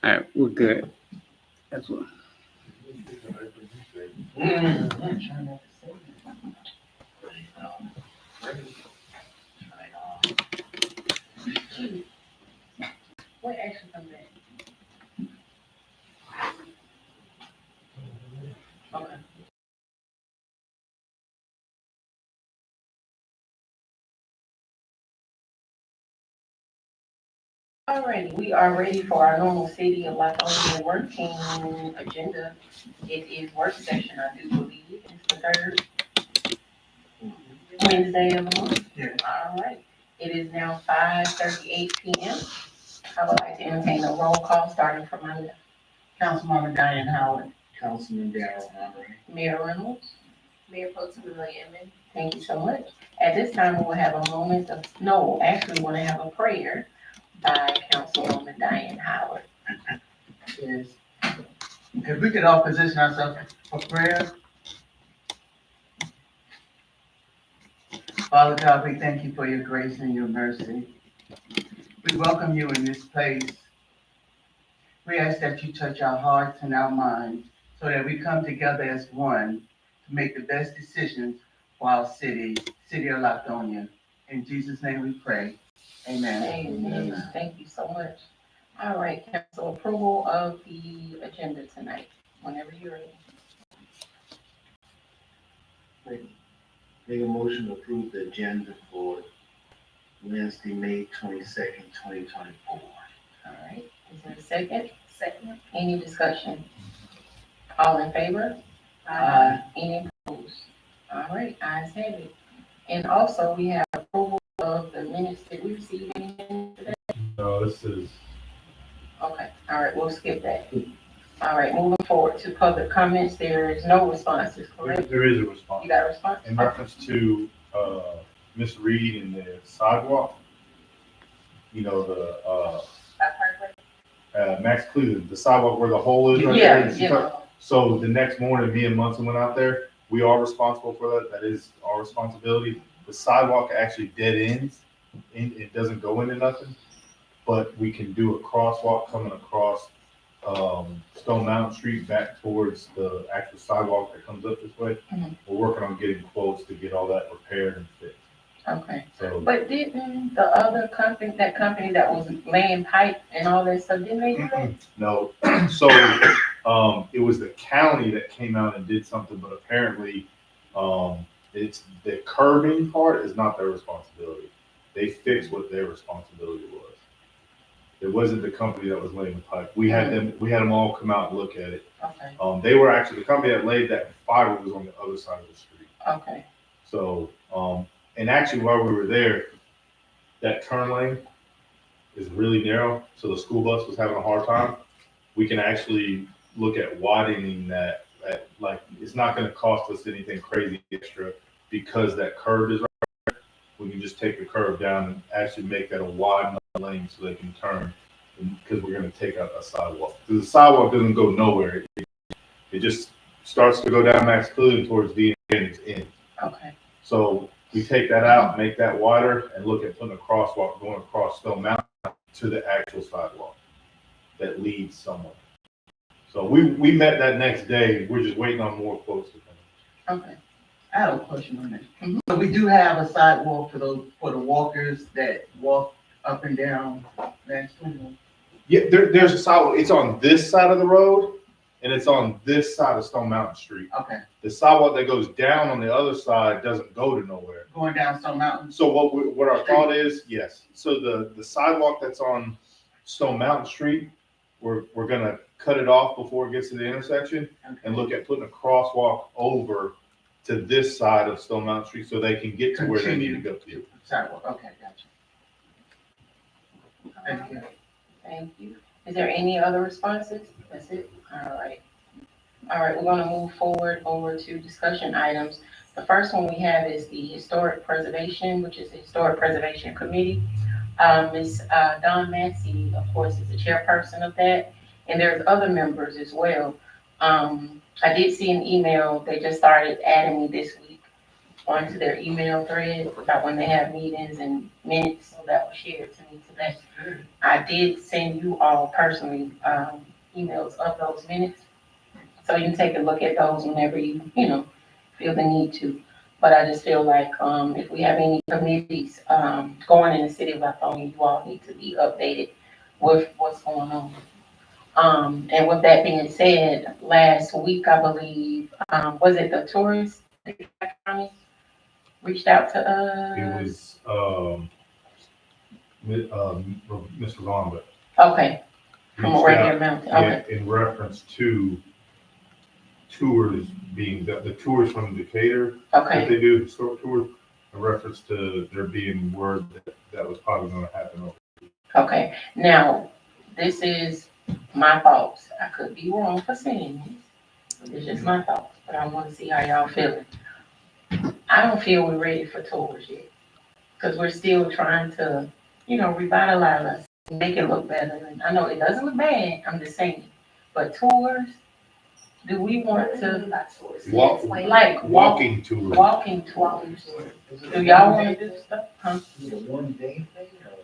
All right, we're good. That's what. What action comes in? Okay. Alrighty, we are ready for our normal City of Lithonia working agenda. It is work session, I do believe. It's the third Wednesday of the month. Yeah. All right. It is now 5:38 p.m. I would like to entertain a roll call starting from my left. Councilwoman Diane Howard. Councilman Darrell Monroe. Mayor Reynolds. Mayor Pro Tem Lily Emmons. Thank you so much. At this time, we will have a moment of, no, actually, we want to have a prayer by Councilwoman Diane Howard. Yes. If we could all position ourselves for prayer. Father God, we thank you for your grace and your mercy. We welcome you in this place. We ask that you touch our hearts and our minds so that we come together as one to make the best decisions for our city of Lithonia. In Jesus' name we pray. Amen. Amen. Thank you so much. All right, council, approval of the agenda tonight, whenever you're ready. Make a motion to approve the agenda for Wednesday, May 22nd, 2024. All right, is there a second? Second. Any discussion? All in favor? Aye. Any opposed? All right, ayes have it. And also, we have approval of the minutes. Did we receive any minutes today? No, this is. Okay, all right, we'll skip that. All right, moving forward to public comments, there is no responses, correct? There is a response. You got a response? In reference to, Miss Reed and the sidewalk, you know, Max Cleveland, the sidewalk where the hole is right there. Yeah. So the next morning, me and Munson went out there. We are responsible for that. That is our responsibility. The sidewalk actually dead ends, and it doesn't go into nothing. But we can do a crosswalk coming across Stone Mountain Street back towards the actual sidewalk that comes up this way. Mhm. We're working on getting quotes to get all that repaired and fixed. Okay, So but didn't the other company, that company that was laying pipe and all that stuff, didn't they do that? no, so it was the county that came out and did something, but apparently it's the curbing part is not their responsibility. They fixed what their responsibility was. It wasn't the company that was laying the pipe. We had them all come out and look at it. Okay, They were actually, the company that laid that fiber was on the other side of the street. okay, So, and actually while we were there, that turn lane is really narrow. So the school bus was having a hard time. We can actually look at widening that, like, it's not going to cost us anything crazy extra because that curve is right there. We can just take the curve down and actually make that a wide enough lane so they can turn, because we're going to take out a sidewalk. Because the sidewalk doesn't go nowhere. It just starts to go down Max Cleveland towards V and it's in. okay, So we take that out, make that wider, and look at putting a crosswalk going across Stone Mountain to the actual sidewalk that leads somewhere. So we met that next day. We're just waiting on more quotes to come. okay. I have a question on that. Mhm. So we do have a sidewalk for the walkers that walk up and down that street. Yeah, there's a sidewalk. It's on this side of the road, and it's on this side of Stone Mountain Street. Okay, The sidewalk that goes down on the other side doesn't go to nowhere. going down Stone Mountain. So what our thought is, yes. So the sidewalk that's on Stone Mountain Street, we're gonna cut it off before it gets to the intersection and look at putting a crosswalk over to this side of Stone Mountain Street so they can get to where they need to go to. Sidewalk, okay, gotcha. Thank you. Thank you. Is there any other responses? That's it? All right. All right, we're gonna move forward over to discussion items. The first one we have is the Historic Preservation, which is the Historic Preservation Committee. Ms. Dawn Massey, of course, is the chairperson of that, and there's other members as well. I did see an email, they just started adding me this week. onto their email thread about when they have meetings and minutes, so that was shared to me today. I did send you all personally, emails of those minutes, so you can take a look at those whenever you feel the need to. But I just feel like, if we have any committees, going in the city of Lithonia, you all need to be updated with what's going on. And with that being said, last week, I believe, was it the tourist county reached out to It us? was, Mr. Vaughn, but Okay, from reached Rainier out, Mountain, yeah, okay, in reference to tours being, the tours from Decatur that okay, they do, historic tours, in reference to there being word that was probably gonna happen over. okay. Now, this is my thoughts. I could be wrong for saying this. It's just my thoughts, but I want to see how y'all feeling. I don't feel we're ready for tours yet, because we're still trying to, revitalize us, make it look better. And I know it doesn't look bad, I'm just saying. But tours, do we want to, Walk, like, walking tours. walking tours? Do y'all want to do stuff? Huh?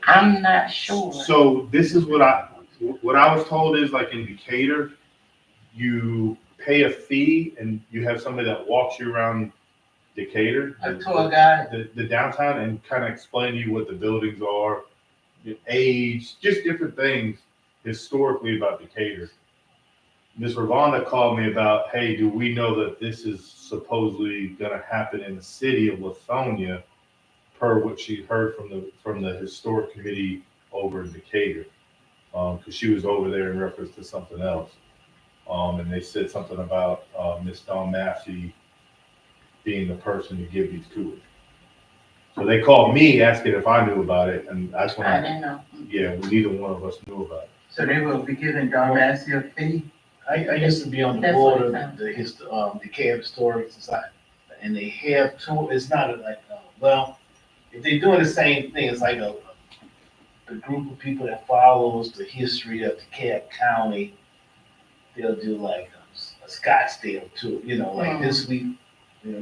I'm not sure. So this is what I was told is, like, in Decatur, you pay a fee and you have somebody that walks you around Decatur, A tour guide. the downtown, and kind of explain to you what the buildings are, the age, just different things historically about Decatur. Ms. Ravonda called me about, hey, do we know that this is supposedly gonna happen in the city of Lithonia, per what she heard from the historic committee over in Decatur? Because she was over there in reference to something else. And they said something about Miss Dawn Massey being the person to give these tours. So they called me asking if I knew about it, and that's when I didn't know. yeah, neither one of us knew about it. So they will be giving Don Massey a fee? I used to be on the That's board what of it the Decatur Historic Society, and they have tour, it's not like, well, if they're doing the same thing, it's like a group of people that follows the history of DeKalb County. They'll do like a Scottsdale tour, like this week,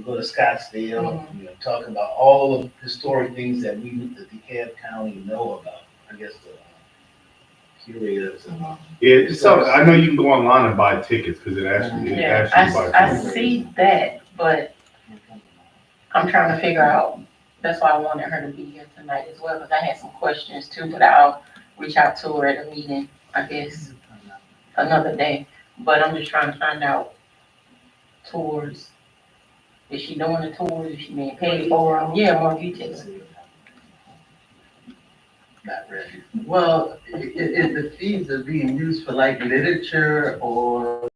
go to Scottsdale, talk about all of the historic things that the DeKalb County know about. I guess the curators. Yeah, so I know you can go online and buy tickets because it actually Yeah, buy I tickets. see that, but I'm trying to figure out, that's why I wanted her to be here tonight as well, because I had some questions too, but I'll reach out to her at a meeting, I guess, another day. But I'm just trying to find out tours. Is she doing the tours? Is she being paid for them? Yeah, more details. Not ready. Well, if the fees are being used for like literature or,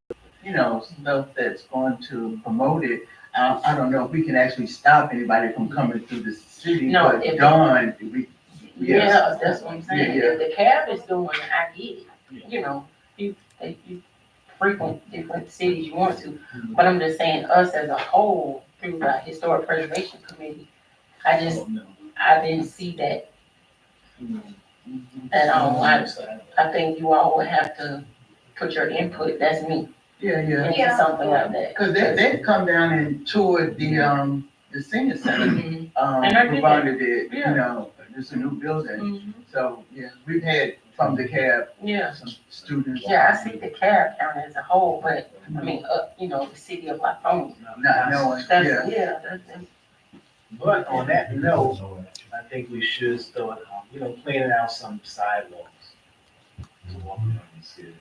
stuff that's going to promote it, I don't know if we can actually stop anybody from coming through the city, No, but if- Dawn, Yeah, that's what I'm saying. Yeah. If the cab is doing it, I get it. You frequent different cities you want to. But I'm just saying, us as a whole, through the Historic Preservation Committee, I didn't see that at all. I think you all would have to put your input, that's me, yeah. into something like that. Cause they come down and tour the senior center, Mhm. And I did that. provided it, Yeah. it's a new building. Mhm. So, yeah, we've had from the cab, Yeah, some students. yeah, I see the cab county as a whole, but, I mean, the city of Lithonia. Not knowing, That's, yeah. that's. But on that note, I think we should start, planning out some sidewalks to walk around the city.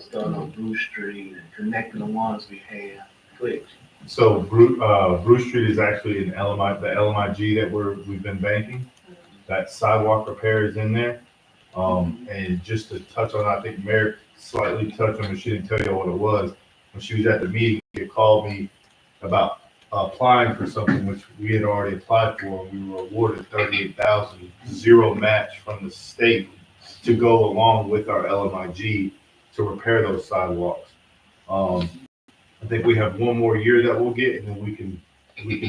Start on Bruce Street and connecting the ones we have. Quick. So Bruce Street is actually the LMIG that we've been banking. That sidewalk repair is in there. And just to touch on, I think Mayor slightly touched on it, she didn't tell you what it was. When she was at the meeting, she called me about applying for something which we had already applied for. We were awarded $38,000, zero match from the state, to go along with our LMIG to repair those sidewalks. I think we have one more year that we'll get, and then we can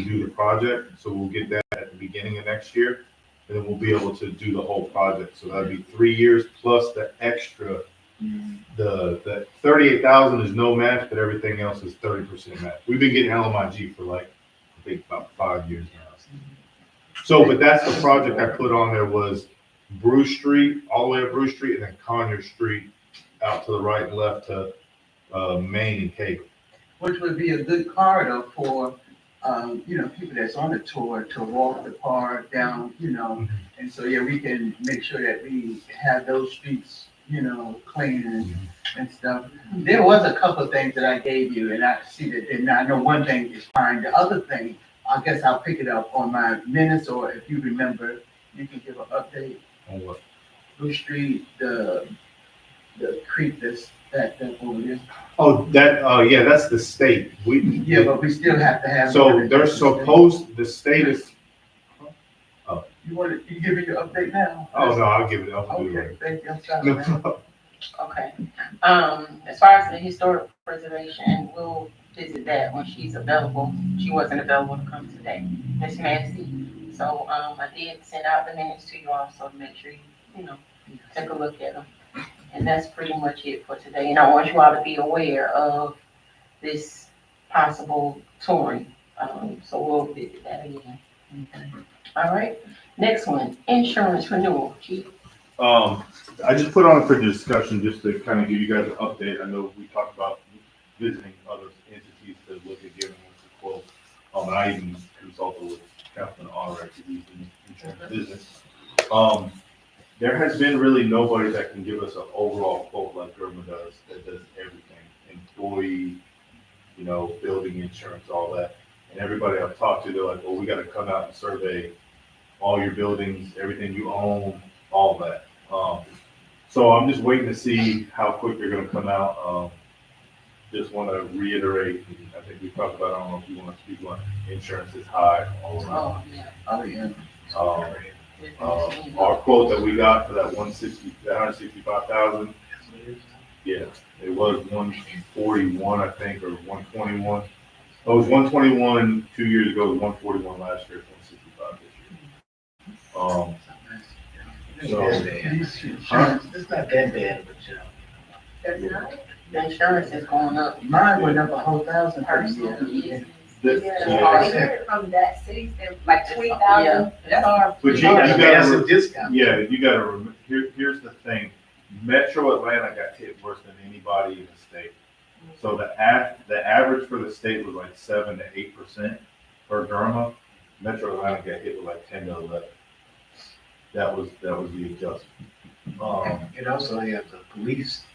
do the project. So we'll get that at the beginning of next year, and then we'll be able to do the whole project. So that'd be 3 years plus the extra. The 38,000 is no match, but everything else is 30% match. We've been getting LMIG for I think about 5 years now. So, but that's the project I put on there was Bruce Street, all the way up Bruce Street, and then Conyers Street out to the right and left to, Main and Cape. Which would be a good corridor for, people that's on the tour to walk the park down, and so, yeah, we can make sure that we have those streets, clean and stuff. There was a couple of things that I gave you, and I see that, and I know one thing is fine, the other thing, I guess I'll pick it up on my minutes, or if you remember, you can give an update. On what? Bruce Street, the creek that's over there. Oh, yeah, that's the state. Yeah, but we still have to have. So they're supposed, the state is, You give me your update now? oh, no, I'll give it up. Okay, thank you, I'm sorry. man. Okay. As far as the historic preservation, we'll visit that when she's available. She wasn't available to come today, Miss Massey. So, I did send out the minutes to you also to make sure you take a look at them. And that's pretty much it for today. And I want you all to be aware of this possible touring. So we'll visit that again. Okay. All right. Next one, insurance renewal. Chief. I just put on it for discussion, just to kind of give you guys an update. I know we talked about visiting other entities to look at giving us a quote. And I even consulted with Councilman Allred, who's in the insurance business. There has been really nobody that can give us an overall quote like German does, that does everything, employee, building insurance, all that. And everybody I've talked to, they're like, well, we got to come out and survey all your buildings, everything you own, all that. So I'm just waiting to see how quick they're going to come out. Just want to reiterate, and I think we talked about, I don't know if you want to speak on insurance is high all around. Oh, yeah. Our quote that we got for that 165,000, yeah, it was 141, I think, or 121. It was 121 2 years ago, it was 141 last year, 165 this year. It's not that bad, but The insurance is going up. Mine went up a whole $1,000 per year. I heard from that city, they're like 20,000. That's our. But you that's gotta, a discount. yeah, you gotta remember, here's the thing. Metro Atlanta got hit worse than anybody in the state. So the average for the state was like 7 to 8% for Durham. Metro Atlanta got hit with like 10 to 11. That was the adjustment. And also you have the police,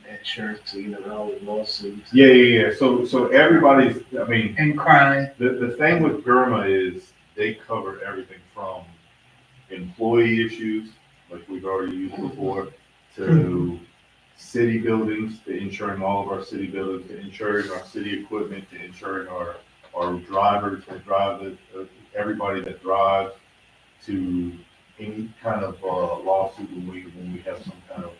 insurance, all the lawsuits. Yeah. So everybody's, I mean, And crime. the thing with Germa is they cover everything from employee issues, like we've already used before, to city buildings, to insuring all of our city buildings, to insuring our city equipment, to insuring our drivers that drive everybody that drives, to any kind of lawsuit when we have some kind of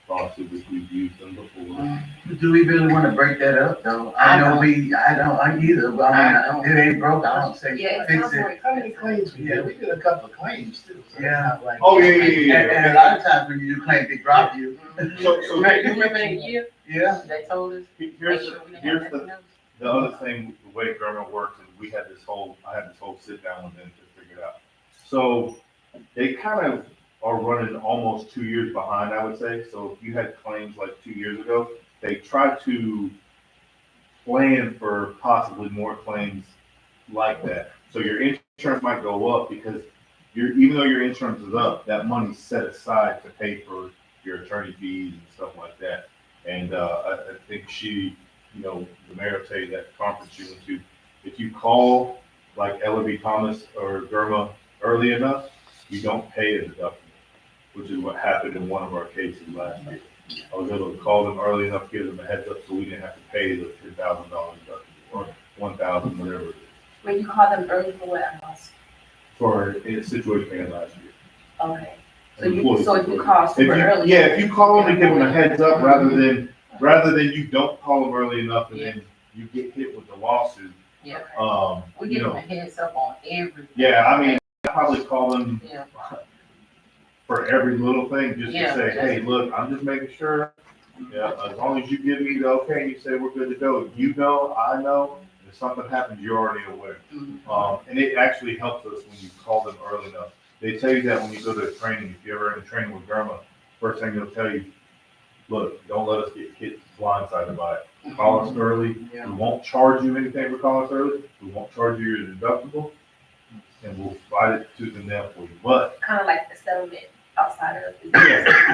lawsuit, which we've used them before. Do we really want to break that up, though? I don't either, but I mean, it ain't broke, I don't say Yeah, it fix sounds it. like. How many claims we did? We did a couple of claims too. So it's Yeah. not like- Oh, yeah. And a lot of times when you do claims, they drop you. So You remember that year? Yeah. They told us. here's Here's the other thing, the way Germa works, is I had this whole sit down with them to figure it out. So they kind of are running almost 2 years behind, I would say. So if you had claims like 2 years ago, they try to plan for possibly more claims like that. So your insurance might go up because even though your insurance is up, that money's set aside to pay for your attorney fees and stuff like that. And I think the mayor will tell you that conference you went to, if you call like Ellaby Thomas or Germa early enough, you don't pay a deductible, which is what happened in one of our cases last year. I was able to call them early enough, give them a heads up, so we didn't have to pay the $10,000 deductible or $1,000, whatever it is, When you call them early for what? for a situation we had last year. Okay. So Employees. if you call super early. Yeah, if you call them and give them a heads up rather than you don't call them early enough and then you get hit with the lawsuit. Yeah. We give them a heads up on everything. Yeah, I mean, I probably call them Yeah. for every little thing, just to Yeah, say, just- hey, look, I'm just making sure. Yeah, as long as you give me the okay and you say we're good to go, I know, and If something happens, you're already aware. Mhm. And it actually helps us when you call them early enough. They tell you that when you go to training, if you're ever in a training with grandma, first thing they'll tell you, look, don't let us get hit blindsided by it. Call us early. Yeah. We won't charge you anything for calling us early. We won't charge you your deductible, and we'll fight it tooth and nail for you. But Kind of like the settlement outside of.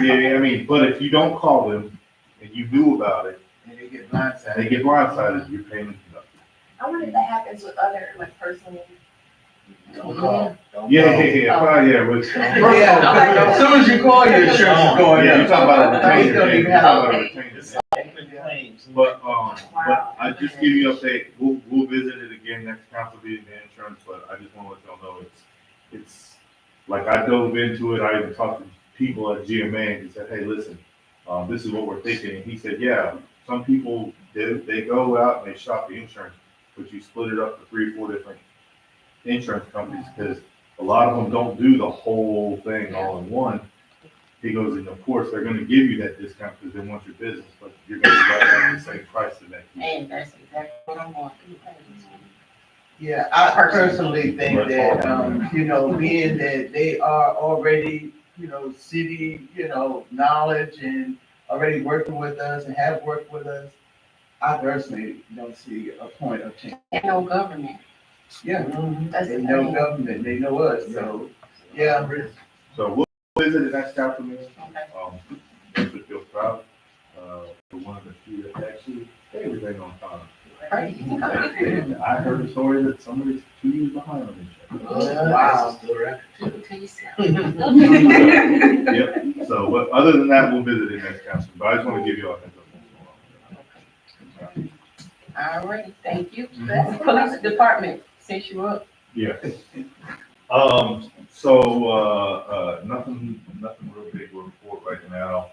yeah, I mean, but if you don't call them and you knew about it, And they get blindsided. they get blindsided, you're paying deductible. I wonder if that happens with other, like, personal. Don't call. Don't Yeah, call. which, Yeah, as soon as you call, your insurance is going yeah, up. you're talking about a retainer. You don't even You're have talking about a Okay. retainer. Open claims. But I just give you an update. We'll visit it again next council meeting, the insurance, but I just want to let y'all know it's like I dove into it. I even talked to people at GMA and said, hey, listen, this is what we're thinking. And he said, yeah, some people, they go out and they shop the insurance, but you split it up to 3 or 4 different insurance companies because a lot of them don't do the whole thing all in one. He goes, and of course, they're gonna give you that discount because they want your business, but you're gonna be right at the same price the next year. And that's exactly what I'm going through. Yeah, I personally think that, being that they are already, city, knowledge and already working with us and have worked with us, I personally don't see a point of change. And no government. Yeah, That's they the know thing. government, they know us, so, yeah. So we'll visit the next council meeting. Okay. Makes us feel proud. For one of the few that actually did everything on time. Right. And I heard a story that somebody's 2 years behind on their check. Wow. Yep. So, but other than that, we'll visit it next council. But I just want to give you all a heads up. All right, thank you. Police department, since you up. Yeah. Nothing real big to report right now.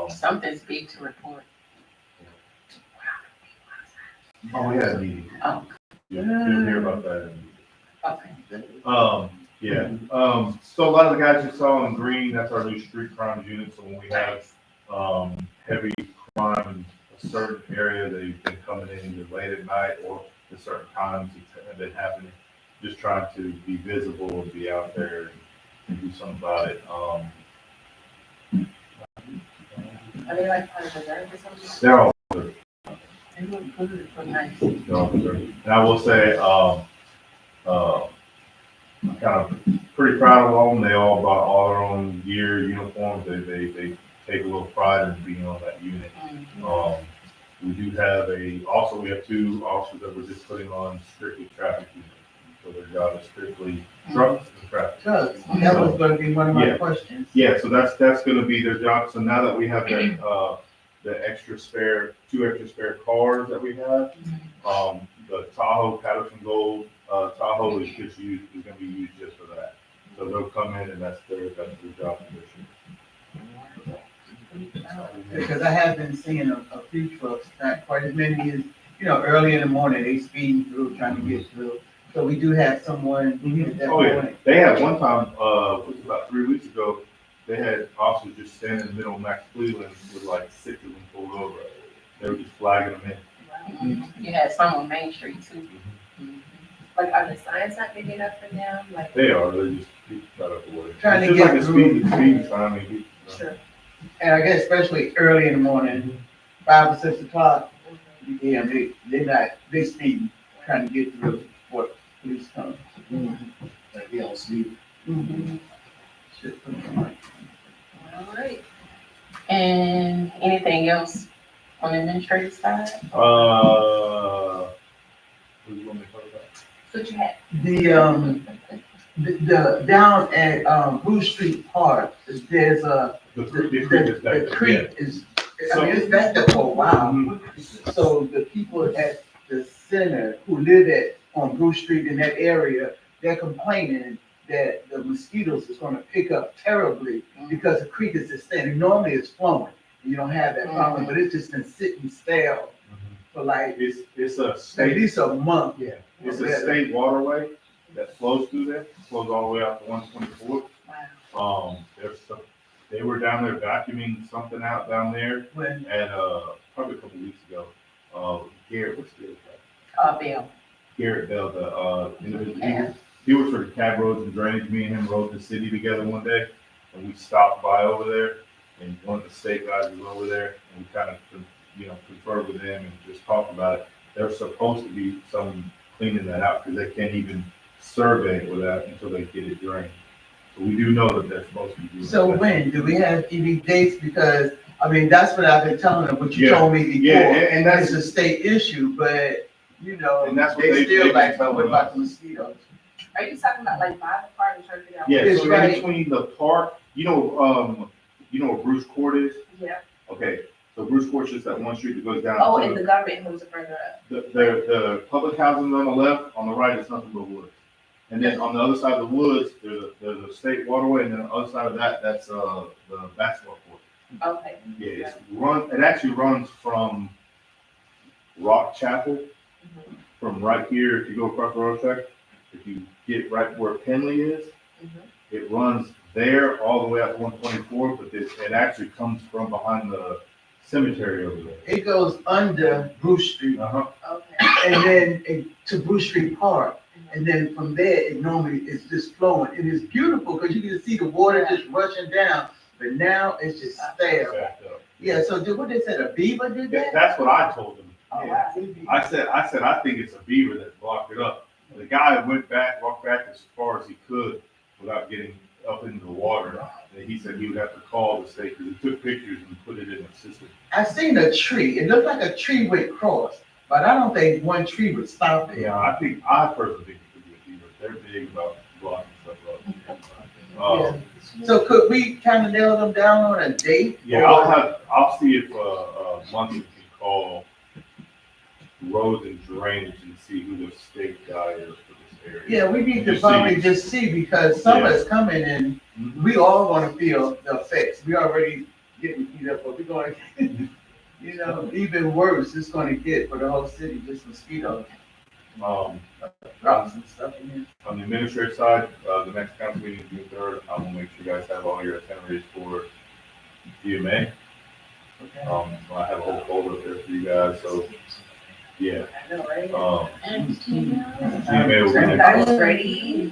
Something's big to report. We had a meeting. Oh. Yeah, you'll hear about that. Okay. Yeah. So a lot of the guys you saw in green, that's our new street crimes unit. So when we have, heavy crime in a certain area, they've been coming in either late at night or at certain times it's have been happening. Just trying to be visible and be out there and do something about it. Are they like part of the reserve or something? They're all They look good, look nice. they're all good. And I will say, I'm kind of pretty proud of all of them. They all bought all their own gear, uniforms. They take a little pride in being on that unit. We do have we have 2 officers that we're just putting on strictly traffic units. So their job is strictly trucks and traffic. Because that was gonna be one of my questions. Yeah, so that's gonna be their job. So now that we have that, the extra spare, 2 extra spare cars that we have, the Tahoe, Patterson Gold, Tahoe is gonna be used just for that. So they'll come in and that's their job position. Because I have been seeing a few trucks, not quite as many as, early in the morning, they speeding through, trying to get through. So we do have someone at that Oh, yeah. point. They had one time, it was about 3 weeks ago, they had officers just standing in the middle of Max Cleveland with like 6 of them pulled over. They were just flagging them in. You had some on Main Street too. Like, are the signs not big enough for them? Like, They are, they just keep that up the way. Trying to It's get just like a through. speed sign, I mean, sure. And I guess especially early in the morning, 5 or 6 o'clock, yeah, they speeding, trying to get through before police come. Like, they don't sleep. Shit. All right. And anything else on the administrative side? What do you want me to talk about? What you had? The down at Bruce Street Park, there's a, The creek is back there. the creek is, I mean, it's back there for a while. Mhm. So the people at the center who live on Bruce Street in that area, they're complaining that the mosquitoes is gonna pick up terribly because the creek is just standing. Normally it's flowing, you don't have that problem, but it's just been sitting stale for like It's a at state, least a month. yeah, it's a state waterway that flows through there, flows all the way out to 124th. Wow. They were down there vacuuming something out down there When at, probably a couple weeks ago. Garrett was still Bill. Garrett Bell, the individual. He works for the cab roads and drainage. Me and him rode the city together one day, and we stopped by over there, and one of the state guys was over there, and we kind of, conferred with them and just talked about it. There's supposed to be some cleaning that out, because they can't even survey it without, until they get it drained. So we do know that they're supposed to be doing So that. when, do we have any dates? Because, I mean, that's what I've been telling them, what you Yeah. told me before. Yeah, and that's, It's a state issue, but, and that's what they they've still been like, but telling what about us. the mosquitoes? Are you talking about like by the park and Church Down? Yeah, It's so right. in between the park, you know where Bruce Court is? Yeah. Okay, so Bruce Court's just that one street that goes down. Oh, to and the government moves it further up. the public housing on the left, on the right, it's nothing but woods. And then on the other side of the woods, there's a state waterway, and then on the other side of that, that's the basketball court. Okay. Yeah, it actually runs from Rock Chapel, from right here, if you go across the road track, if you get right where Penley is, it runs there all the way out to 124, but it actually comes from behind the cemetery over there. It goes under Bruce Street, Uh-huh. Okay. and then to Bruce Street Park. And then from there, it normally is just flowing. And it's beautiful, because you can see the water just rushing down, but now it's just stale. Backed up. Yeah, so what they said, a beaver did that? That's what I told them. Oh, wow. I said, I think it's a beaver that blocked it up. The guy walked back as far as he could without getting up into the water. And he said he would have to call the state, because he took pictures and put it in the system. I seen a tree. It looked like a tree went across, but I don't think one tree would stop it. Yeah, I personally think it could be a beaver. They're big about blocking stuff up. So could we kind of nail them down on a date? Yeah, I'll see if Munson can call roads and drainage and see who the state guy is for this area. Yeah, we need to Just probably see. just see, because summer's coming and Mhm. we all want to feel the effects. We already getting beat up, but we're going to, even worse, it's going to get for the whole city, just mosquitoes, drops and stuff in here. On the administrative side, the next council meeting is June 3rd. I will make sure you guys have all your itineraries for DMA. Okay. I have a whole folder up there for you guys, so, yeah. I know, right? DMA will be next. That was ready.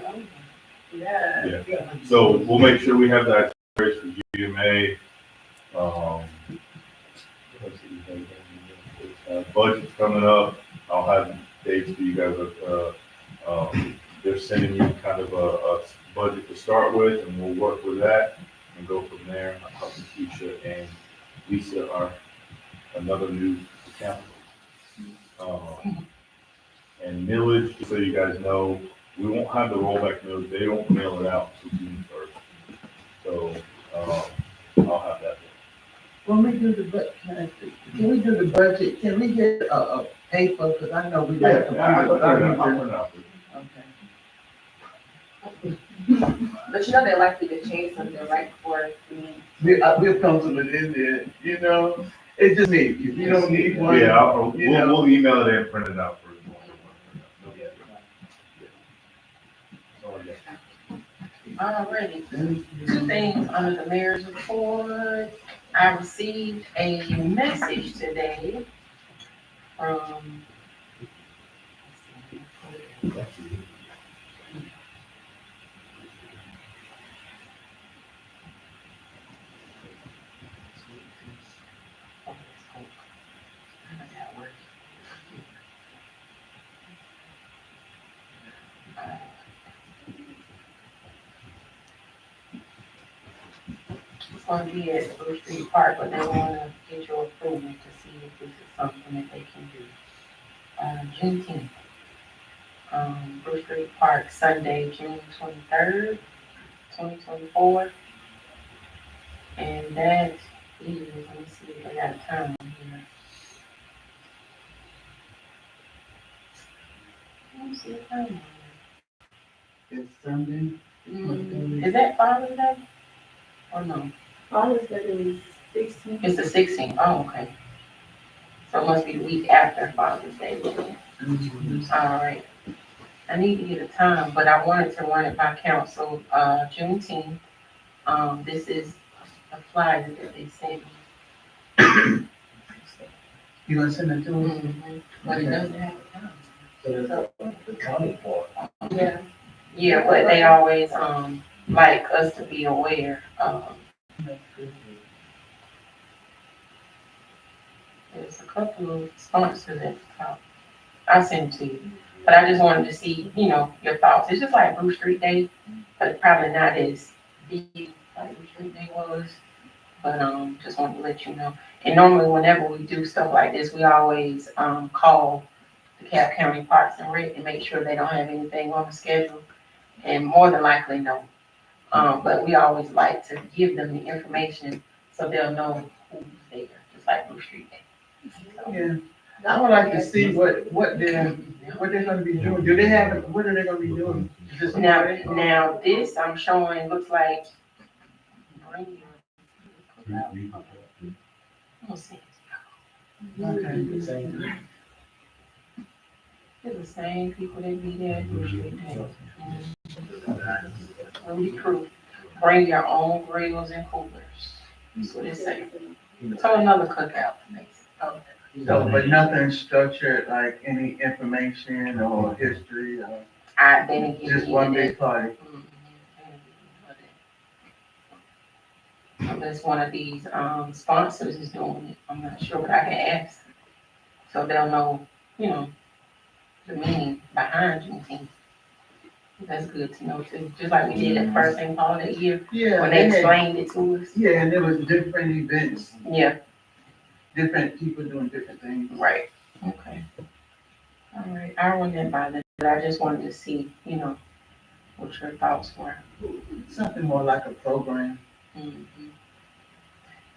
Yeah. Yeah. So we'll make sure we have that itineraries for GMA. Budget's coming up. I'll have dates for you guys. They're sending you kind of a budget to start with, and we'll work with that and go from there. I'll talk to Keisha and Lisa are another new accountant. And millage, just so you guys know, we won't have the rollback millage. They don't mail it out until June 1st. So, I'll have that. When we do the budget, can we do the budget, can we get a paper, because I know we got to. I'll print it out for you. Okay. But they're likely to change something right before we. We'll pencil it in there, it's just me, if you don't need one. Yeah, know. we'll email it and print it out for you. Alrighty, two things under the mayor's report. I received a message today from. It's gonna be at Bruce Street Park, but they wanna get your approval to see if this is something that they can do. Juneteenth. Bruce Street Park, Sunday, June 23rd, 2024. And that is, let me see if I got a time here. Let me see a time on It's Sunday. there. Is that Father's Day? Or no? Father's Day is 16. It's the 16th. Oh, okay. So it must be the week after Father's Day. All right. I need to get a time, but I wanted to run it by council, Juneteenth. This is a flyer that they sent me. You gonna send it to us? But it doesn't have a time. So that's the county part. Yeah. Yeah, but they always, like us to be aware, there's a couple of sponsors at the top. I'll send it to you. But I just wanted to see, your thoughts. It's just like Blue Street Day, but probably not as big like Blue Street Day was. But, just wanted to let you know. And normally whenever we do stuff like this, we always, call the Cobb County Parks and Rec and make sure they don't have anything on the schedule. And more than likely, no. But we always like to give them the information so they'll know who's there, just like Blue Street Day. So, Yeah, I would like to see what they're gonna be doing. Do they have, what are they gonna be doing? Is this Now this I'm showing looks like. Let's see. Okay. They're the same people that be there at Blue Street Day. Rudy Crew, bring your own grills and coolers. That's what it say. So another cookout. So, but nothing structured, like any information or history, or I didn't get just any one of big that. party? Unless one of these, sponsors is doing it, I'm not sure, but I can ask. So they'll know, the meaning behind Juneteenth. That's good to know too, just like we did at first St. Paul that year, Yeah, when they explained it to us. yeah, and there was different events, Yeah, different people doing different things. right, okay. All right, I run that by them, but I just wanted to see, what your thoughts were. Something more like a program. Mhm.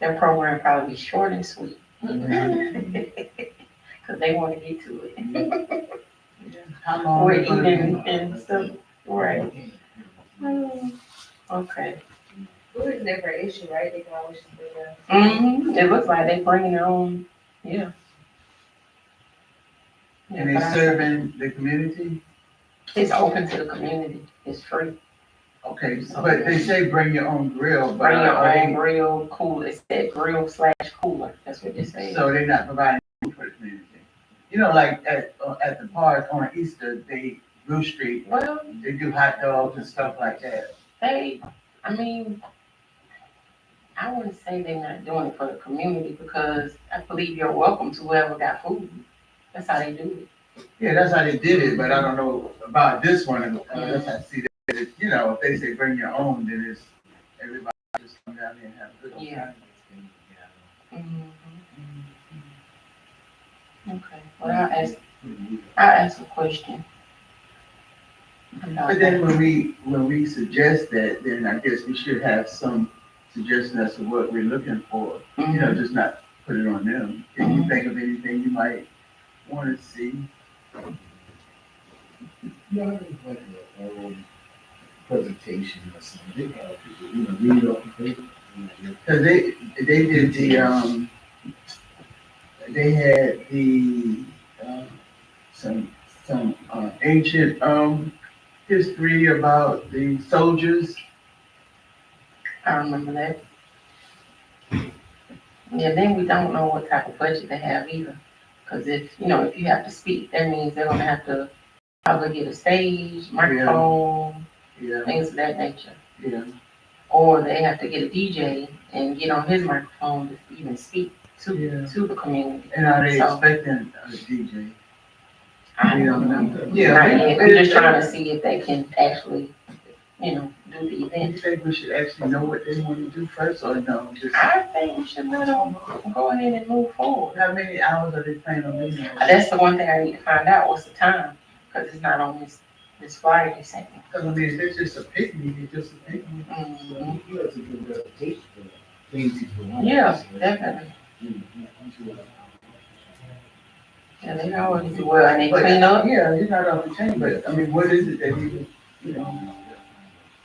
Their program probably be short and sweet. Cause they wanna get to it. How long? We're it's gonna eating be? and stuff, right. Okay. Food is never an issue, right? They can always just bring their. It looks like they bringing their own, yeah. Yeah, And but they I- serving the community? It's open to the community, it's free. Okay, but they say bring your own grill, but Bring your are own they, grill, cooler, it said grill/cooler, that's what they say. so they're not providing food for the community? You know, like at the park on Easter, Blue Street, Well, they do hot dogs and stuff like that. I mean, I wouldn't say they're not doing it for the community because I believe you're welcome to whoever got food. That's how they do Yeah, that's how they did it, but I don't know about this one, unless I see that, if they say bring your own, then it's, everybody just come down here and have a good old Yeah. time. it. Okay, well, I'll ask a question. But then when we suggest that, then I guess we should have some suggestion as to what we're looking for. Just not put it on them. Can you think of anything you might want to see? No, it's like a presentation or something. Read it off the paper. Cause they did they had some ancient, history about the soldiers. I remember that. Yeah, then we don't know what type of budget they have either. Cause if you have to speak, that means they're gonna have to probably get a stage, microphone, Yeah, things of that nature. yeah. Or they have to get a DJ and get on his microphone to even speak to the community. And are they So- expecting a DJ? I don't know. Yeah. Not yet. We're just trying to see if they can actually, do the Do you event. think we should actually know what they want to do first, or no? Just I think we should let them go ahead and move forward. how many hours are they planning on being there? That's the one thing I need to find out, what's the time, because it's not on this flyer you sent me. Because I mean, if it's just a picnic, it's just a picnic. Mhm. You have to give a presentation for things he's doing. Yeah, definitely. Yeah, they always do well, and they But, clean up. yeah, you're not off the chain, but I mean, what is it that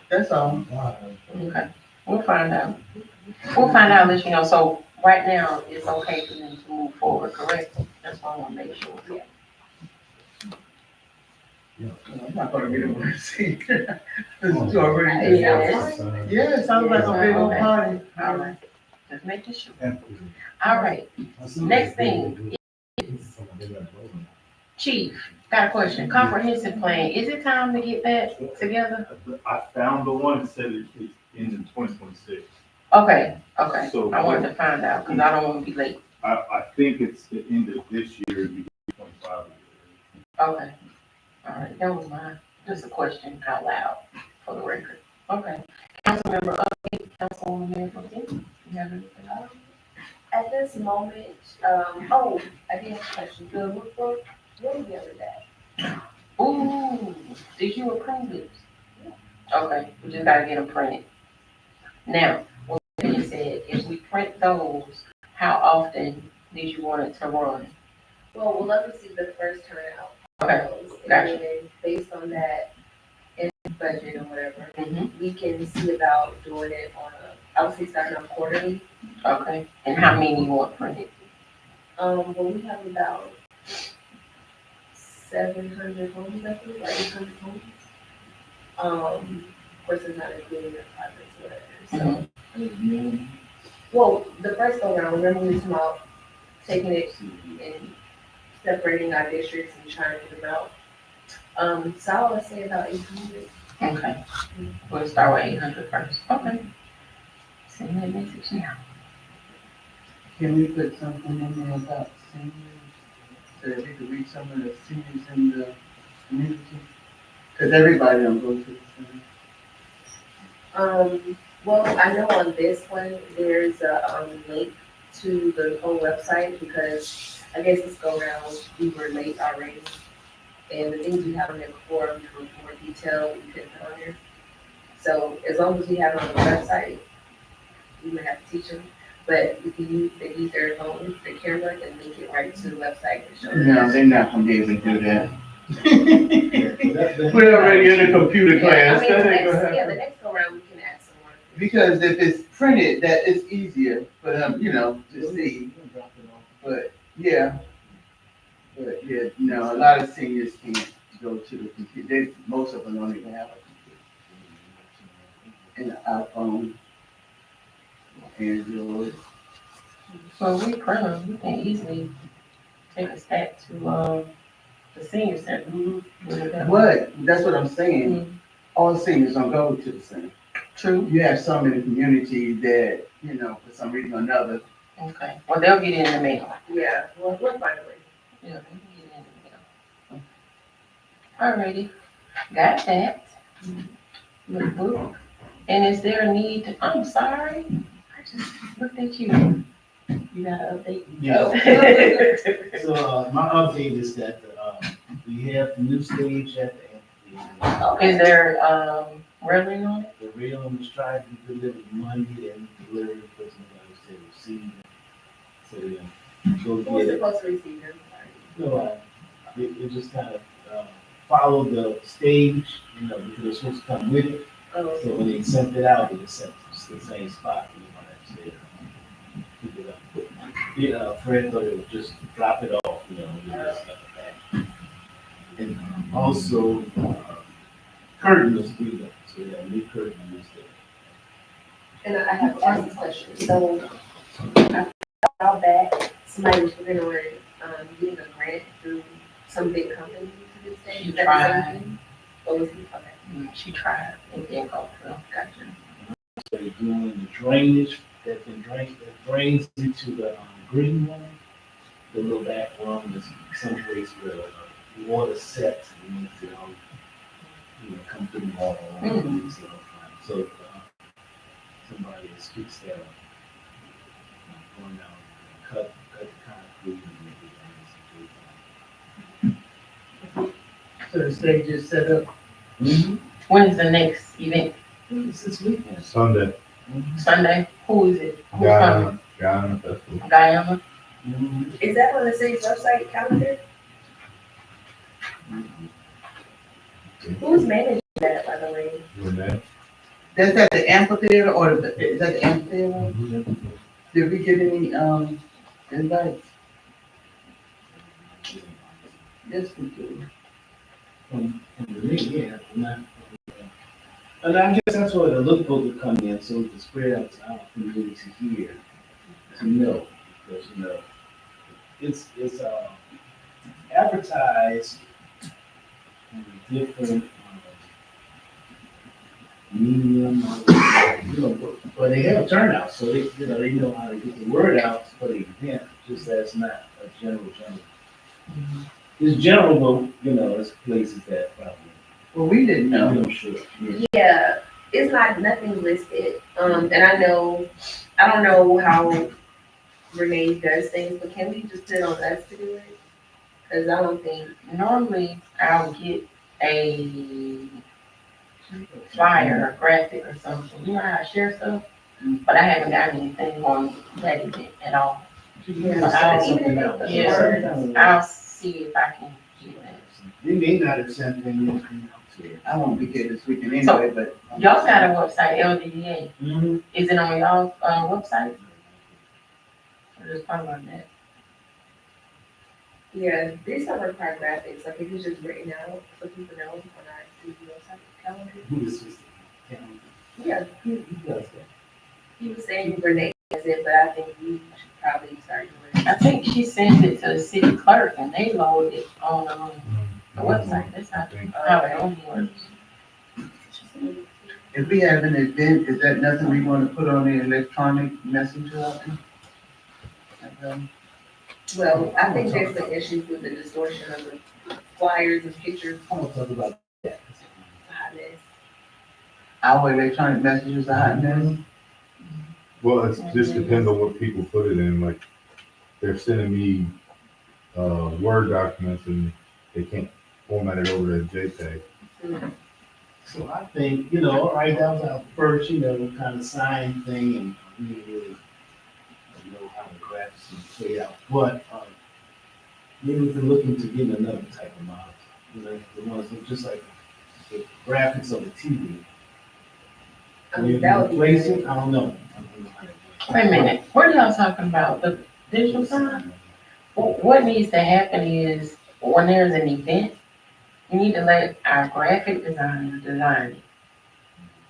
that's all. Okay, we'll find out. We'll find out, let you know. So right now, it's okay for them to move forward, correct? That's what I want to make sure. I'm not gonna be the one to see. This is already. Yes. Yeah, it sounds like a big old party. All right, just making sure. All right, next thing is Chief, got a question. Comprehensive plan, is it time to get that together? I found the one that said it's in 2026. Okay, So- I wanted to find out, cause I don't wanna be late. I think it's the end of this year, beginning of 25. Okay, all right, that was mine, just a question out loud for the record. Okay. Councilmember update, Councilwoman Pro Tem, you have anything else? At this moment, I did have a question. The workbook, what was the other day? Ooh, did you approve it? Okay, we just gotta get them printed. Now, with that being said, if we print those, how often did you want it to run? Well, we'll love to see the first turnout. Okay, And gotcha. then based on that, in budget or whatever, Mhm. we can see about doing it on I would say starting on quarterly. Okay, and how many you want printed? Well, we have about 700 homes, I think, or 800 homes. Of course, it's not including the projects or whatever, so. Well, the first go round, remember we talked about taking it and separating our districts and trying to get them out. So I would say about 800. Okay, we'll start with 800 first. Okay. Send that message now. Can we put something in there about seniors, so that we could reach some of the seniors in the community? Cause everybody don't go to the center. Well, I know on this one, there's a, link to the whole website because I guess this go round, we were late already. And the things we have on there before, we were more detailed, we couldn't put on there. So as long as we have it on the website, we might have to teach them, but we can use, they use their phone, their camera, and link it right to the website and show them. No, they're not gonna be able to do that. We're already in a computer Yeah, I class, mean, that the ain't gonna next, happen. the next go round, we can add some more. Because if it's printed, that is easier for them, to see, but, yeah. But, yeah, no, a lot of seniors can't go to the computer, most of them don't even have a computer. And an iPhone, Android. So if we print them, we can easily take a stack to, the senior center. What, that's what I'm saying, Mhm. all seniors don't go to the center. True. You have some in the community that, for some reason or another. Okay, well, they'll get it in the mail. Yeah, we'll find a way. Yeah, they can get it in the mail. Alrighty, got that. Look, book. And is there a need to, I'm sorry, I just looked at you. You got an update? Yeah. So, my update is that, we have the new stage at the amphitheater. Is there, railing on it? The rail is trying to be delivered Monday and delivered, because nobody said receive. So, yeah, go Who's get it. supposed to receive them? So, it just kind of, followed the stage, because it's supposed to come with it. Oh, So when they sent it out, it was sent to the same spot, actually, pick it up. Yeah, Fred thought it would just drop it off, and just got it back. And also, curtain was cleaned up, so yeah, new curtain was there. and I have to ask this question. So, a while back, somebody was looking on, getting a grant through some big company to this day. Is that the same thing? Or was he, okay. She tried, it didn't go through. Gotcha. So they're doing the drainage that drains into the green one. The little back one is some place where the water sets and makes it all, come through the wall. So, somebody speaks there, going down, cut the concrete and make it drain. So the stage is set up. When's the next event? It's this weekend. Sunday, Sunday? Who is it? Who's coming? Guyana Festival. Guyana? Is that on the city's website calendar? Who's managing that, by the way? Renee. That's at the amphitheater, or is that the amphitheater? Did we get any, invites? Yes, we do. Yeah, and I guess that's why the look book would come in, so we can spread out to our community here to know, because, it's advertise on different medium, but they have turnouts, so they know how to get the word out for the event, just that's not a general. It's general, but, it's places that probably, Well, we didn't know. I'm sure. Yeah, it's not, nothing listed, and I don't know how Renee does things, but can we just put it on us to do it? Cause I don't think, Normally, I'll get a flyer, or graphic or something, you know how I share stuff? But I haven't got anything on that event at all. yeah, even if it's Yeah. words. I'll see if I can do that. They may not have sent anything out to you. I won't be here this weekend anyway, So, but. Y'all got a website, LDDA, Mm-hmm. is it on y'all's, website? Or just talk about that? Yeah, these don't require graphics, like if it's just written out, so people know on our studio calendar. Who is this? Yeah, He does that. he was saying Renee does it, but I think we should probably start doing I think she sends it to the city clerk and they load it on, the website, that's how it only works. If we have an event, is that nothing we want to put on the electronic messenger? Well, I think there's the issues with the distortion of the flyers and pictures. I'm gonna talk about that. Hotness. Our electronic messages are hot now. Well, it just depends on what people put it in, like, they're sending me, Word documents and they can't format it over to JPEG. So I think, all right, that was our first, kind of sign thing, and we didn't really know how the graphics would play out. But maybe we can look into getting another type of model, the ones that just like the graphics of the TV. I mean, that would be Replace great. it? I don't know. Wait a minute, what are y'all talking about, the digital sign? What needs to happen is, when there's an event, we need to let our graphic designer design it.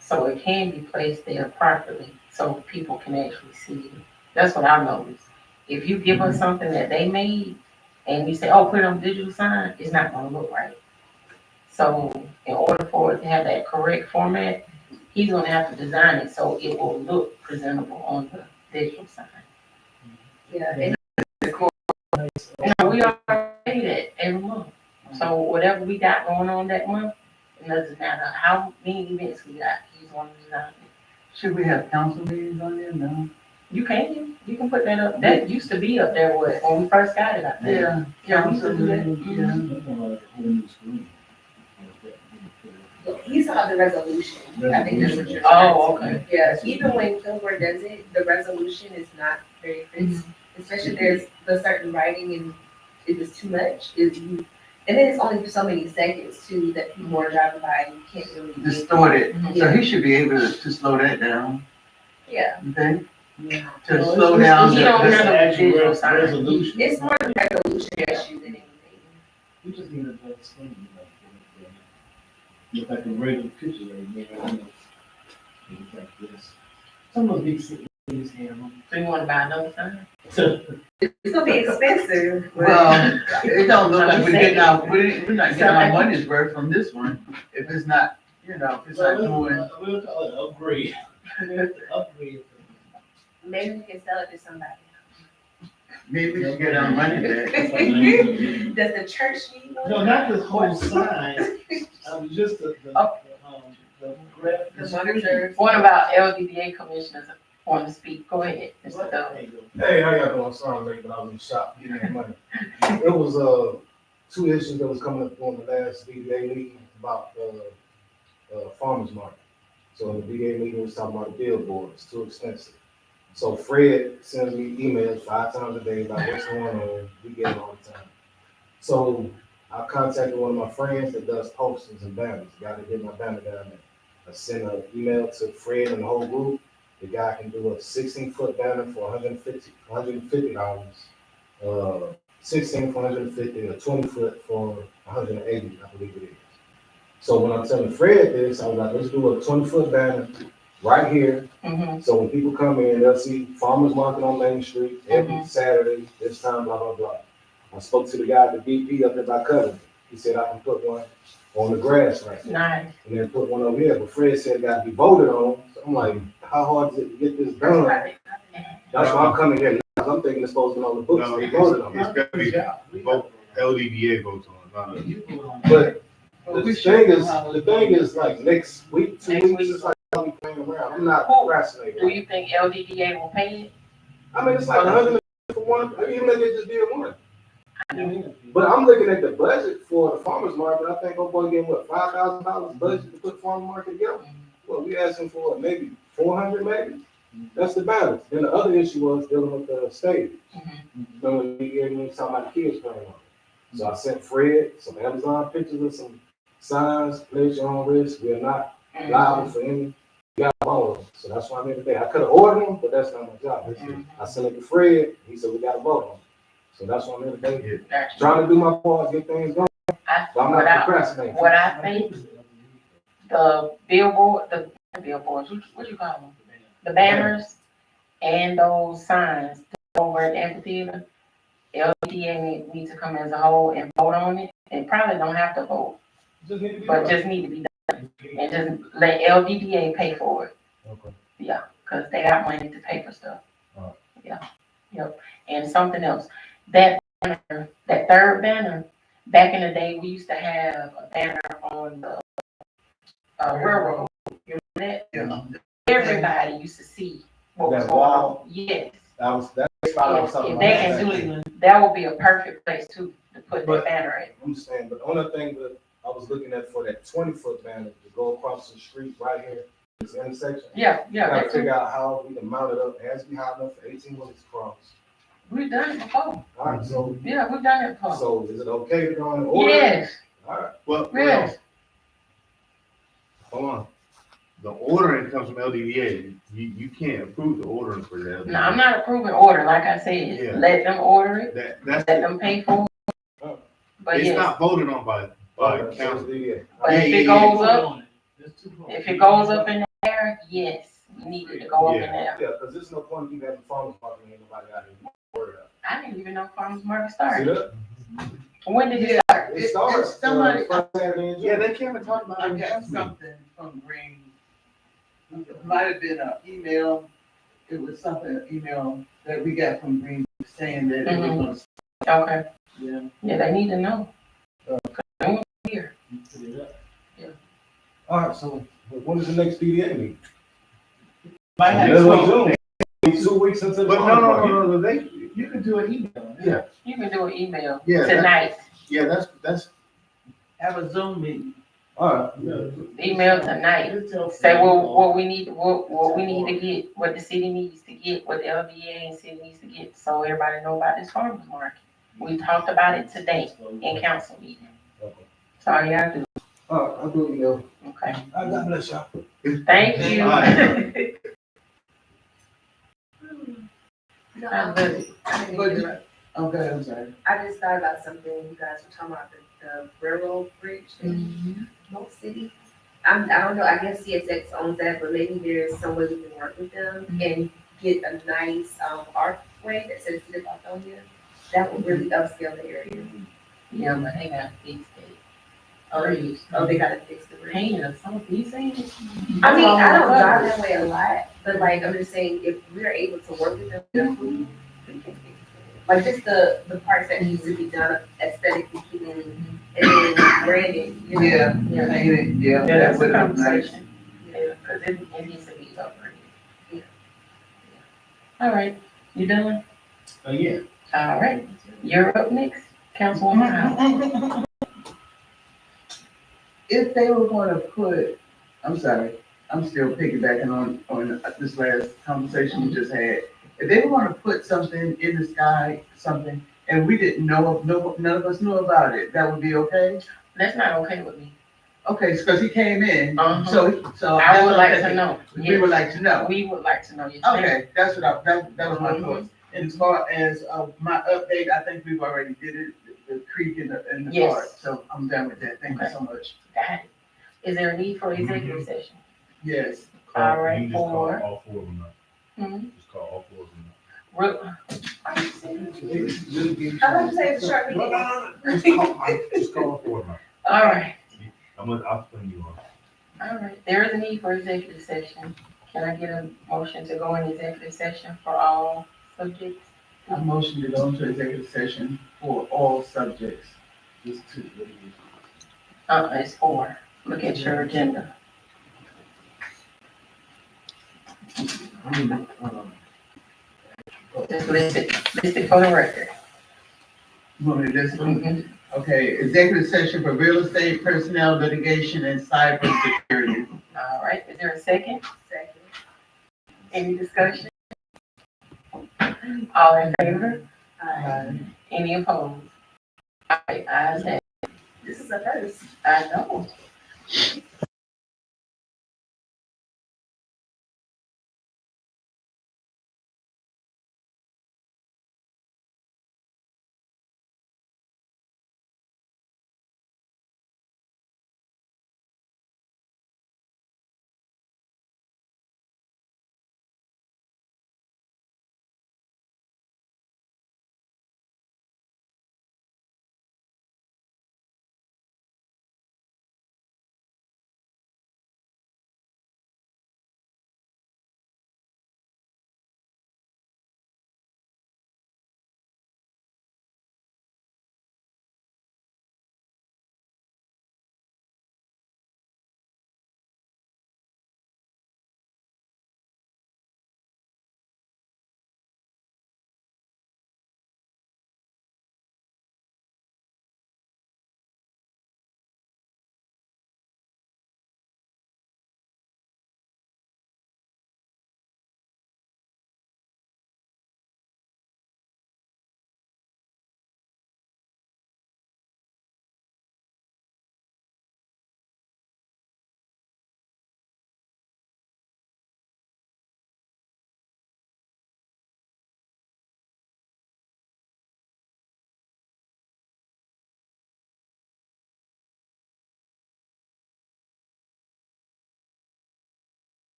So it can be placed there properly, so people can actually see it. That's what I noticed. If you give us something that they made, and you say, oh, put it on digital sign, it's not gonna look right. So in order for it to have that correct format, he's gonna have to design it so it will look presentable on the digital sign. Yeah, and We already pay that every month. So whatever we got going on that month, it doesn't matter how many events we got, he's gonna design it. Should we have council meetings on there? No. You can put that up. That used to be up there when we first got it up there. Yeah, we used to do that. you saw the resolution. I think that's what you're. Oh, okay. Yeah, even when Kilgore does it, the resolution is not very crisp, especially there's the certain writing and if it's too much, and then it's only for so many seconds too that people are driving by and you can't really. Distorted. So he should be able to slow that down, Yeah, okay? Yeah. To slow down You don't the, have a digital sign. Resolution. it's more of a resolution issue than anything. You just need a better screen, look like a regular picture right there, Look like this. Some of the big cities have them. So you wanna buy another sign? It's gonna be expensive. but- well, it don't look like we're not getting our money's worth from this one. If it's not, if it's not doing. We'll call it upgrade. Upgrade. Maybe we can sell it to somebody. Maybe we should get our money back. Does the church need one? No, not the whole sign, just the graphic. The monitors. What about LDDA commissioners want to speak? Go ahead, Mr. Dove. Hey, how y'all doing? Sorry, I'm late, but I was in the shop getting that money. It was, two issues that was coming up on the last DDA meeting about, farmer's market. So in the DDA meeting, we was talking about the billboard, it's too expensive. So Fred sends me emails 5 times a day about what's going on, we get it all the time. So I contacted one of my friends that does posters and banners, the guy that did my banner down there. I sent an email to Fred and the whole group. The guy can do a 16-foot banner for $150, 16 for $150, a 20-foot for $180, I believe it is. So when I'm telling Fred this, I was like, let's do a 20-foot banner right here. Mm-hmm. So when people come in, they'll see farmers market on Main Street every Saturday, this time, blah, blah, blah. I spoke to the guy at the BP up there by Covington. He said I can put one on the grass right there. Nice. And then put one over here. But Fred said it got to be voted on. So I'm like, how hard is it to get this done? That's why I'm coming here now. I'm thinking it's supposed to be on the books. No, They voted on it's it. gotta be vote, LDDA votes on it, But Well, we the should thing know is, how the to thing do is like next week, 2 Next weeks, week. it's like I'll be playing around. I'm not Do procrastinating. you think LDDA will pay it? I mean, it's like 100 for one, even if they just did one. But I'm looking at the budget for the farmer's market. I think I'm going to get what, $5,000 budget to put farmer market together. Well, we asking for maybe 400, maybe. That's the balance. Then the other issue was dealing with the stage. Remember, we talking about the kids playing on it. So I sent Fred some Amazon pictures of some signs, pledge your own risk. We are not liable for any. We got all of them. So that's why I'm here today. I could have ordered them, but that's not my job. I sent it to Fred. He said we got to vote on them. So that's why I'm here today. Trying to do my part, get things going. But I'm not procrastinating. What I think, the billboards, what you call them? The banners and those signs over at the amphitheater, LDA needs to come as a whole and vote on it, and probably don't have to vote, but just need to be done. And just let LDDA pay for it. Okay. Yeah, cause they got money to pay for stuff. Alright. Yeah, yep. And something else, that banner, that third banner, back in the day, we used to have a banner on the railroad. You know that? Yeah. Everybody used to see what was That going wall? on. Yes. That's spot I was talking If about. they can do it, that would be a perfect place to put But- that banner in. I'm saying, but the only thing that I was looking at for that 20-foot banner to go across the street right here, this intersection. Yeah, I gotta that figure too. out how we can mount it up. It has to be high enough for 18 wheelers to cross. We've done it before. All right, so, Yeah, we've done it before. so is it okay to go in order? Yes, All right, Well, yes. hold on. The ordering comes from LDDA. You can't approve the ordering for the LDDA. No, I'm not approving order, like I Yeah. said. Let them order it, That's, let them pay for it. But it's yes, not voted on by okay, so council. yeah. but if it goes up, if it goes up in the air, yes, we need it to go up in there. Yeah, because there's no point in you having farmers market and ain't nobody out here. Word up. I didn't even know farmers market See started. that? When did it Yeah. start? It starts, somebody- first Saturday in June. Yeah, they came and talked about I it. got something from Green. It might have been an email. It was something, email that we got from Green saying that it was gonna, Okay, yeah. yeah, they need to know. Here, All right, so when is the next DDA meeting? Might have Middle of to- June. 2 weeks until the But farmers market. no, you can do an email. Yeah. you can do an email Yeah, that- tonight, Yeah, that's. have a Zoom meeting. All right. email tonight. Say what we need, what we need to get, what the city needs to get, what the LDA and city needs to get, so everybody know about this farmers market. We talked about it today in council meeting. Okay. So all you gotta do, All right, I'll do it, yo. okay? God bless y'all. Thank you. All right. I'm good. Okay, I'm sorry. I just thought about something, you guys were talking about the railroad bridge in Smoke City. I don't know, I guess CSX owns that, but maybe there's some way we can work with them and get a nice, archway that says Lithonia. That would really upscale the area. Yeah, but they gotta fix it. Oh, they gotta fix the bridge. Paint or something, you saying? I mean, I don't drive that way a lot, but like, I'm just saying, if we're able to work with them, we can fix it. Like, just the parts that needs to be done aesthetically pleasing and then branding, you know? Yeah, Yeah. yeah. Yeah, that's a would be nice. conversation. Yeah, cause it needs to be upgraded. Yeah. All right, you done? Yeah. All right, you're up next, Councilwoman Howe. If they were gonna put, I'm sorry, I'm still piggybacking on this last conversation we just had. If they were gonna put something in the sky, something, and we didn't know, none of us knew about it, that would be okay? That's not okay with me. Okay, because he came in, Uh-huh. so. I would like to know. We would like to know. We would like to know. Yes, ma'am. Okay, that's what that was my thoughts. And as far as, my update, I think we've already did it, the creek in the Yes. park, so I'm done with that. Thank you Okay. so much. Got it. Is there a need for executive session? Yes. All right, You just call for- all four of them up. Hmm? Just call all four of them Are you serious? I like to say it's a short meeting. Just call for it, man. All right, I'll explain you on. all right. There is a need for executive session. Can I get a motion to go in executive session for all subjects? I motion to go into executive session for all subjects. Just two. It's four. Look at your agenda. Just list it for the record. You want me to list them? Mhm. Okay, executive session for real estate, personnel, litigation, and cyber security. All right, is there a second? Second. Any discussion? All in favor? Any opposed? All right, ayes have it. This is a first. I know.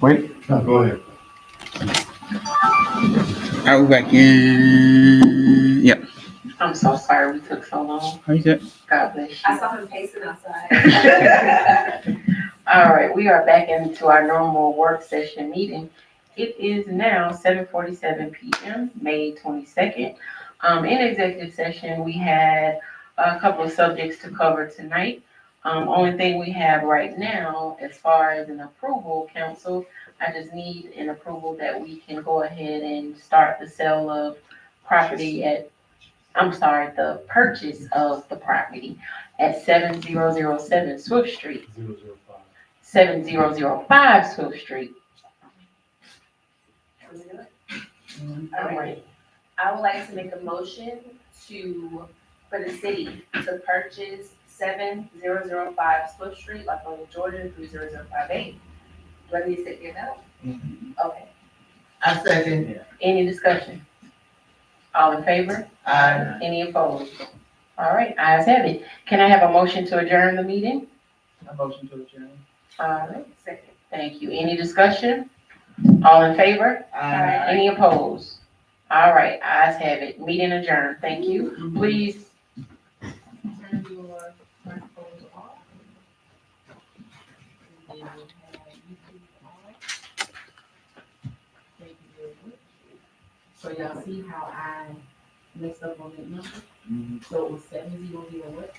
Wait, No, go ahead. I'll be back in. Yep. I'm so sorry we took so long. How you said? God bless I you. saw him pacing outside. All right, we are back into our normal work session meeting. It is now 7:47 p.m., May 22nd. In executive session, we had a couple of subjects to cover tonight. Only thing we have right now, as far as an approval, council, I just need an approval that we can go ahead and start the sale of property the purchase of the property at 7007 Swift Street. 005. 7005 Swift Street. All right. I would like to make a motion for the city to purchase 7005 Swift Street, Lithonia, Georgia, 30058. Do I need to take it out? Okay. I second. Any discussion? All in favor? I, Any opposed? All right, ayes have it. Can I have a motion to adjourn the meeting? a motion to adjourn. All right, second. Thank you. Any discussion? All in favor? Any opposed? All right, ayes have it. Meeting adjourned. Thank you. Please turn your microphones off. And then we'll have YouTube on. Thank you very much. So y'all see how I messed up on that number? So it was 700 what?